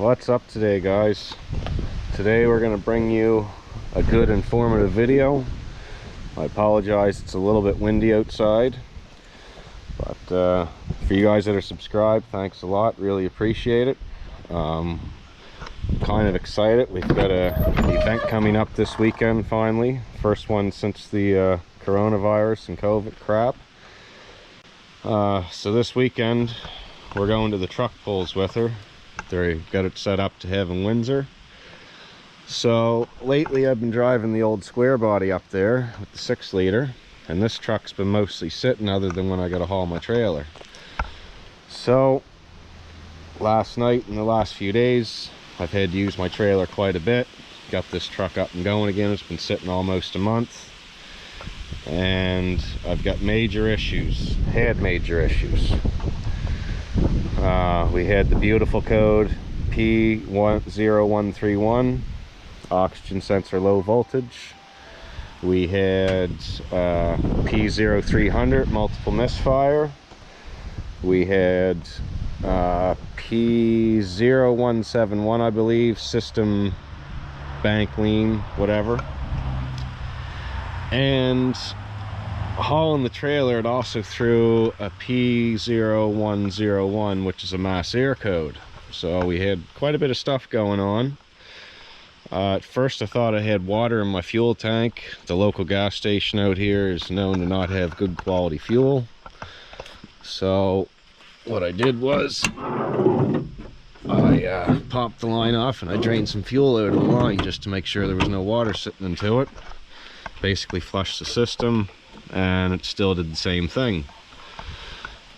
What's up today, guys? Today we're going to bring you a good informative video. I apologize, it's a little bit windy outside, but for you guys that are subscribed, thanks a lot, really appreciate it. Kind of excited. We've got an event coming up this weekend, finally, first one since the coronavirus and COVID crap. So this weekend we're going to the truck pulls with her. They got it set up to have in Windsor. So lately I've been driving the old square body up there with the 6-liter, and this truck's been mostly sitting other than when I gotta haul my trailer. So last night and the last few days I've had to use my trailer quite a bit. Got this truck up and going again. It's been sitting almost a month, and I've got major issues. Had major issues. We had the beautiful code P0131, oxygen sensor low voltage. We had P0300, multiple misfire. We had P0171, I believe, system bank lean, whatever. And hauling the trailer, it also threw a P0101, which is a mass air code. So we had quite a bit of stuff going on. At first I thought I had water in my fuel tank. The local gas station out here is known to not have good quality fuel. So what I did was I popped the line off and I drained some fuel out of the line just to make sure there was no water sitting into it. Basically flushed the system, and it still did the same thing.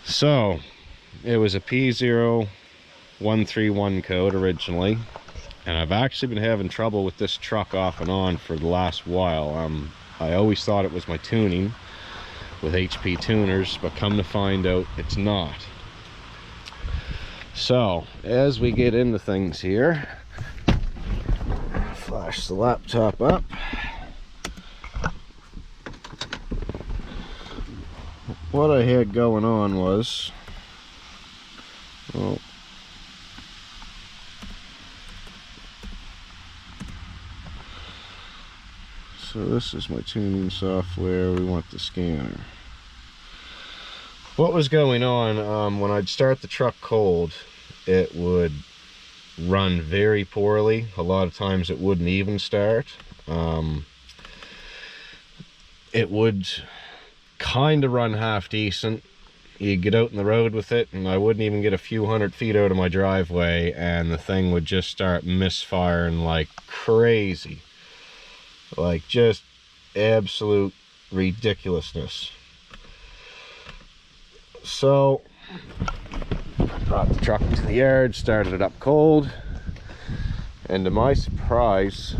So it was a P0131 code originally, and I've actually been having trouble with this truck off and on for the last while. I always thought it was my tuning with HP tuners, but come to find out it's not. So as we get into things here, flash the laptop up. What I had going on was, well, so this is my tuning software. We want the scanner. What was going on, when I'd start the truck cold, it would run very poorly. A lot of times it wouldn't even start. It would kind of run half decent. You get out in the road with it, and I wouldn't even get a few 100 feet out of my driveway, and the thing would just start misfiring like crazy. Like just absolute ridiculousness. So brought the truck to the yard, started it up cold, and to my surprise,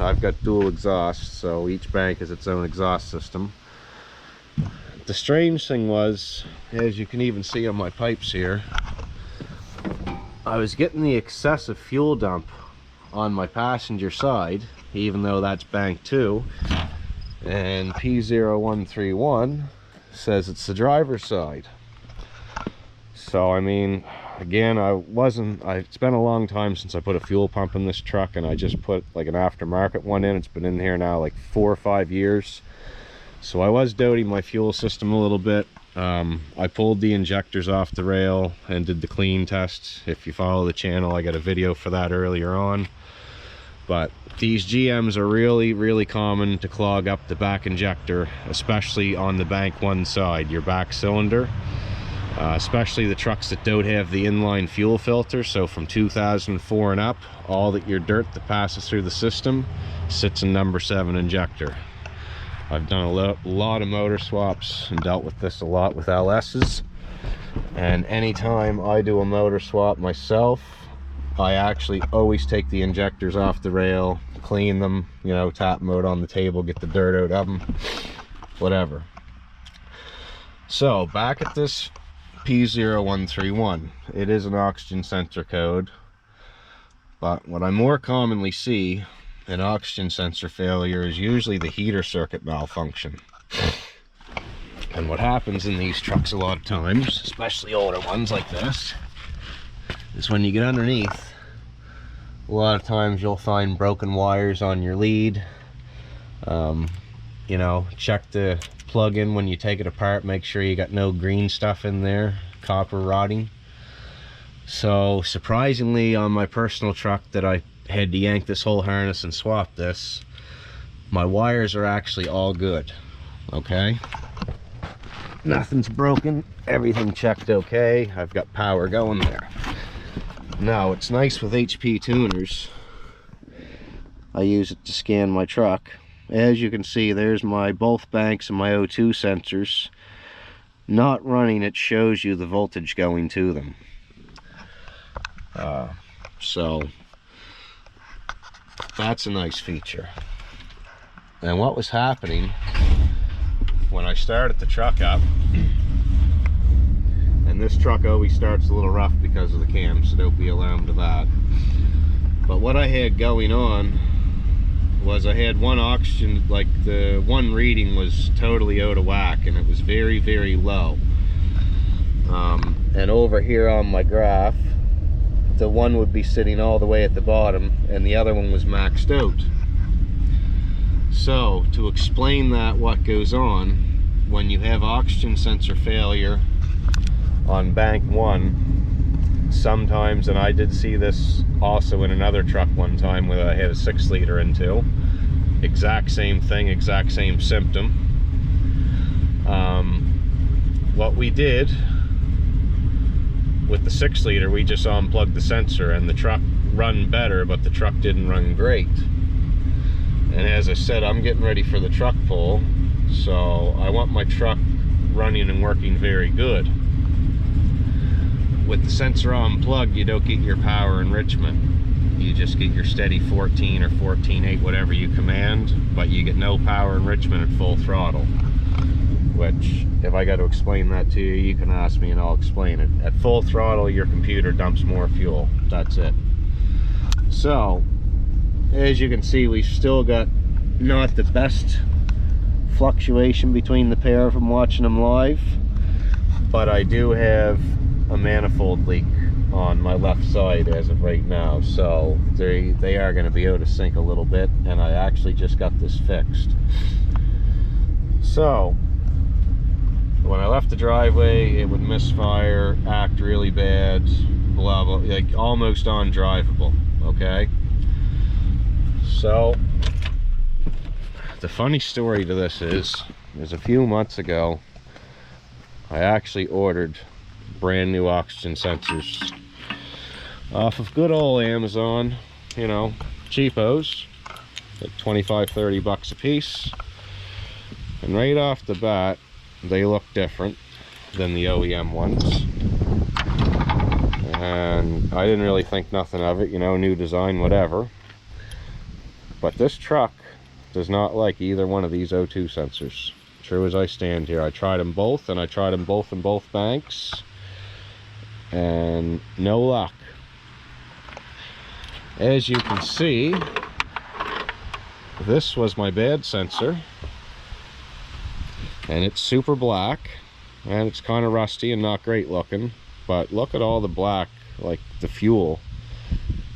I've got dual exhaust, so each bank has its own exhaust system. The strange thing was, as you can even see on my pipes here, I was getting the excessive fuel dump on my passenger side, even though that's bank 2, and P0131 says it's the driver's side. So I mean, again, it's been a long time since I put a fuel pump in this truck, and I just put like an aftermarket one in. It's been in here now like 4 or 5 years. So I was doubting my fuel system a little bit. I pulled the injectors off the rail and did the clean test. If you follow the channel, I got a video for that earlier on. But these GMs are really common to clog up the back injector, especially on the bank 1 side, your back cylinder. Especially the trucks that don't have the inline fuel filter. So from 2004 and up, all that your dirt that passes through the system sits in number 7 injector. I've done a lot of motor swaps and dealt with this a lot with LS's, and anytime I do a motor swap myself, I actually always take the injectors off the rail, clean them, you know, tap them out on the table, get the dirt out of them, whatever. So back at this P0131, it is an oxygen sensor code, but what I more commonly see an oxygen sensor failure is usually the heater circuit malfunction. And what happens in these trucks a lot of times, especially older ones like this, is when you get underneath, A lot of times you'll find broken wires on your lead. You know, check the plug-in when you take it apart, make sure you got no green stuff in there, copper rotting. So surprisingly, on my personal truck that I had to yank this whole harness and swap this, my wires are actually all good. Okay, nothing's broken, everything checked okay. I've got power going there. Now, it's nice with HP tuners. I use it to scan my truck. As you can see, there's my both banks and my O2 sensors. Not running, it shows you the voltage going to them. So that's a nice feature. And what was happening when I started the truck up, and this truck always starts a little rough because of the cam, so don't be alarmed to that. But what I had going on was I had one oxygen, like the one reading was totally out of whack, and it was very, very low. And over here on my graph, the one would be sitting all the way at the bottom, and the other one was maxed out. So, to explain that, what goes on when you have oxygen sensor failure on bank 1, sometimes, and I did see this also in another truck one time where I had a 6-liter into, exact same thing, exact same symptom. What we did with the 6-liter, we just unplugged the sensor and the truck run better, but the truck didn't run great. And as I said, I'm getting ready for the truck pull, so I want my truck running and working very good. With the sensor unplugged, you don't get your power enrichment. You just get your steady 14 or 14.8, whatever you command, but you get no power enrichment at full throttle. Which, if I got to explain that to you, you can ask me and I'll explain it. At full throttle, your computer dumps more fuel. That's it. So, as you can see, we've still got not the best fluctuation between the pair of them watching them live, but I do have a manifold leak on my left side as of right now, so they are going to be out of sync a little bit, and I actually just got this fixed. So when I left the driveway, it would misfire, act really bad, blah blah, like almost undrivable. Okay, so the funny story to this is a few months ago I actually ordered brand new oxygen sensors off of good old Amazon, you know, cheapos, like 25-30 bucks a piece. And right off the bat, they look different than the OEM ones. And I didn't really think nothing of it, you know, new design, whatever. But this truck does not like either one of these O2 sensors. True as I stand here. I tried them both, and I tried them both in both banks, and no luck. As you can see, this was my bad sensor, and it's super black, and it's kind of rusty and not great looking, but look at all the black, like the fuel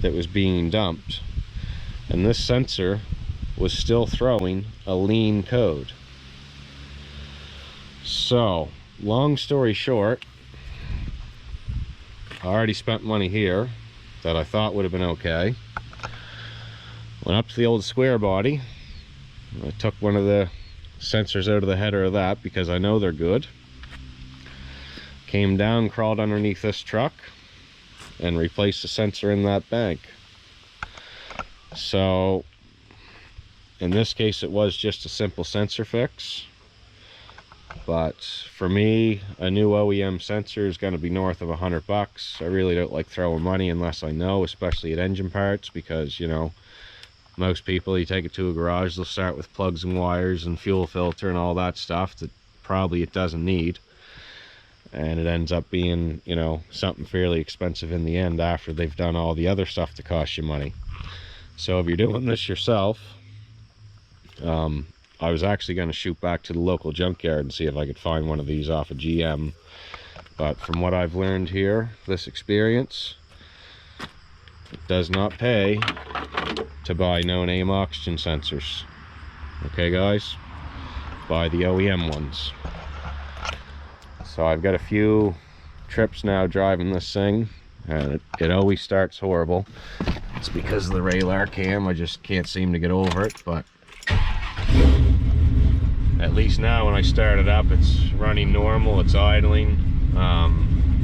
that was being dumped, and this sensor was still throwing a lean code. So, long story short, I already spent money here that I thought would have been okay. Went up to the old square body. I took one of the sensors out of the header of that because I know they're good. Came down, crawled underneath this truck, and replaced the sensor in that bank. So, in this case, it was just a simple sensor fix. But for me, a new OEM sensor is going to be north of 100 bucks. I really don't like throwing money unless I know, especially at engine parts, because, you know, most people, you take it to a garage, they'll start with plugs and wires and fuel filter and all that stuff that probably it doesn't need. And it ends up being, you know, something fairly expensive in the end after they've done all the other stuff to cost you money. So if you're doing this yourself, I was actually going to shoot back to the local junkyard and see if I could find one of these off of GM. But from what I've learned here, this experience, it does not pay to buy no-name oxygen sensors. Okay guys, buy the OEM ones. So I've got a few trips now driving this thing, and it always starts horrible. It's because of the Radar cam. I just can't seem to get over it, but at least now when I start it up, it's running normal, it's idling.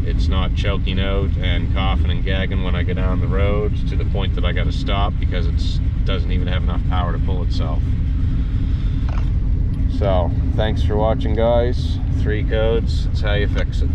It's not choking out and coughing and gagging when I go down the road to the point that I got to stop because it doesn't even have enough power to pull itself. So thanks for watching guys. 3 codes, that's how you fix it.